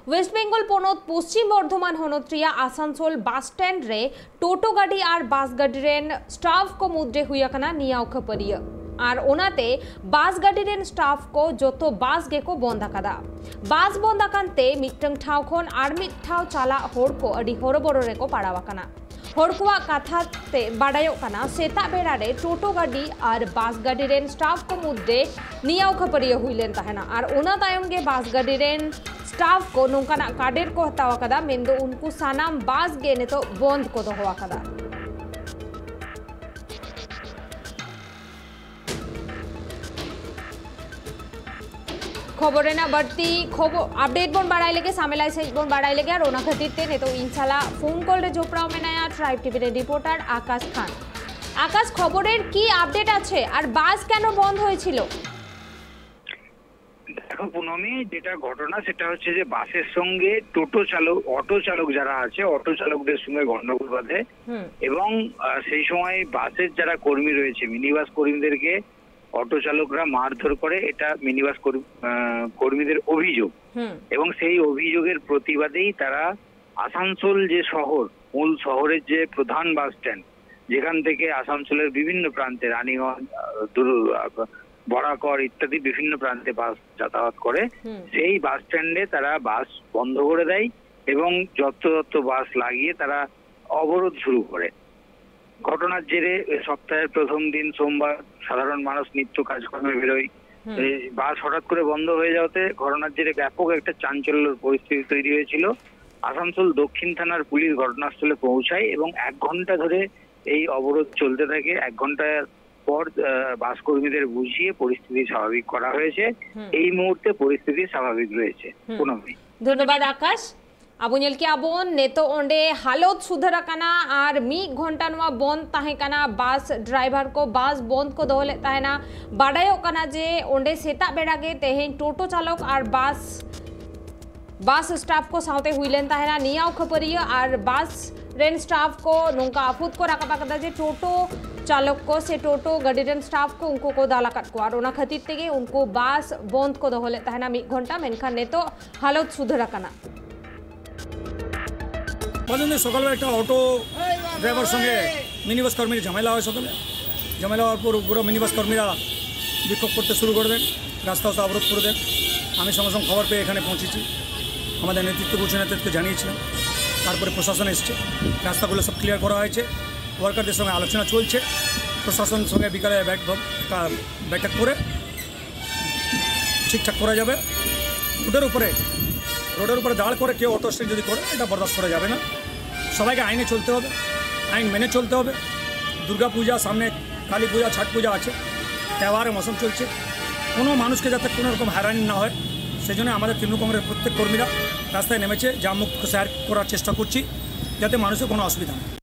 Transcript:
waste Bengal पनत पश्चिम Bardhaman हनत्रिया Asansol bus stand रे टोटो गाड़ी और बस गाड़ी रेन स्टाफ को मुद्रे हुई नियाव खपरिया और ओनाते बस गाड़ी रेन स्टाफ को जोतो बस गेको बंद आकादा बस बंद आकानते मिटंग ठाव खन आर मिट ठाव चाला होड़ को अडी हरबोरो रेको पाड़ावाकाना हड़कुआ कथाते बाडायोकाना सेता बेड़ा रे टोटो गाड़ी और बस गाड़ी रेन स्टाफ को मुद्रे नियाव खपरिया हुईलेन तहना और ओना तायम गे बस गाड़ी रेन स्टाफ को नोंकाना कार्डेर को हताव कदा मेंदो उनको सानाम बस गे ने तो बंद को दोहवा कदा खबर बढ़ती खबर अपडेट बन बढ़ाई लेगे सामेलाई से बन बढ़ाई लेगे और ओना खातिर ते ने तो इंशाल्लाह फोन कॉल रे जोपड़ाओ में नया ट्राइब टीवी रे रिपोर्टर आकाश खान आकाश खबरेर की अपडेट आछे और बास केन बंद হয়েছিল देखो पुनमी যেটা ঘটনা সেটা হচ্ছে যে বাসের সঙ্গে টোটো চালক অটো চালক যারা আছে অটো চালকদের সঙ্গে গন্ডগোল বাঁধে এবং সেই সময় বাসের যারা কর্মী রয়েছে মিনি বাস কর্মীদেরকে অটো চালকরা মারধর করে এটা মিনি বাস কর্মীদের অভিযোগ এবং সেই অভিযোগের প্রতিবাদেই তারা আসানসোল যে শহর মূল শহরের যে প্রধান বাস স্ট্যান্ড যেখান থেকে আসানসোলের বিভিন্ন প্রান্তে রানীগঞ্জ বরাকর ইত্যাদি বিভিন্ন প্রান্তে বাস যাতায়াত করে সেই বাস স্ট্যান্ডে তারা বাস বন্ধ করে দেয় এবং যত বাস লাগিয়ে তারা অবরোধ শুরু করে ঘটনার জেরে সপ্তাহের প্রথম দিন সোমবার সাধারণ মানুষ নিত্য কাজকর্মে বেরোয় বাস হঠাৎ করে বন্ধ হয়ে যাওয়াতে ঘটনার জেরে ব্যাপক একটা চাঞ্চল্যের পরিস্থিতি তৈরি হয়েছিল আসানসোল দক্ষিণ থানার পুলিশ ঘটনাস্থলে পৌঁছায় এবং 1 ঘন্টা ধরে এই অবরোধ চলতে থাকে 1 ঘন্টার পর বাস কর্মীদের বুঝিয়ে পরিস্থিতি স্বাভাবিক করা হয়েছে এই মুহূর্তে পরিস্থিতি স্বাভাবিক রয়েছে পুনমি ধন্যবাদ আকাশ আবুñel की आबोन नेतो ओंडे हालत सुधराकाना और 1 घंटा नुआ बंद ताहेकाना बस ड्राइवर को बस बंद को दोहले ताहेना बाडायोकाना जे ओंडे सेता बेड़ागे तेहेन टोटो चालक और बस स्टाफ को सावते हुईलेन ताहेना नियाव खपरिया और बस रेन स्टाफ को नोंका आफुत को राकाबा कदा जे टोटो चालक को से टोटो गाड़ी रेन स्टाफ को उनको को दालाकाट को और ओना खातिर तेगे उनको बस बंद को दोहले ताहेना 1 घंटा मेनखान नेतो हालत सुधराकाना सकाल एक अटो ड्राइवर संगे मिनी बस कर्मी झमेला है सकाले झमेला हওয়ার পর পুরো मिनी बस कर्मीरा विक्षोभ करते शुरू कर दें रास्ता अवरोध कर दें हमें संगे संगे खबर पे एखाने पहुँचेছি हमारे नेतृत्व कुछ नेतृत्व जानिয়েছিলাম তারপরে প্রশাসন এসেছে রাস্তাগুলো সব ক্লিয়ার করা হয়েছে ওয়ার্কারদের সঙ্গে আলোচনা চলছে প্রশাসন সঙ্গে বিকালে बैठक করে ঠিকঠাক করা যাবে रोडर ऊपर दाड़ कर क्यों अटो स्टैंड जो करे এটা बर्दाश्त करा जाए ना सबाई के आईने चलते हैं आईन मेने चलते हैं दुर्गा पूजा सामने काली पूजा छठ पूजा आछे त्यौहार मौसम चलছে কোনো মানুষকে যাতে কোনো রকম হয়রানি না হয় সেজন্য আমাদের তৃণমূল কংগ্রেসের প্রত্যেক কর্মীরা রাস্তায় নেমেছে জাম মুক্ত শহর করার চেষ্টা করছি যাতে মানুষের কোনো অসুবিধা না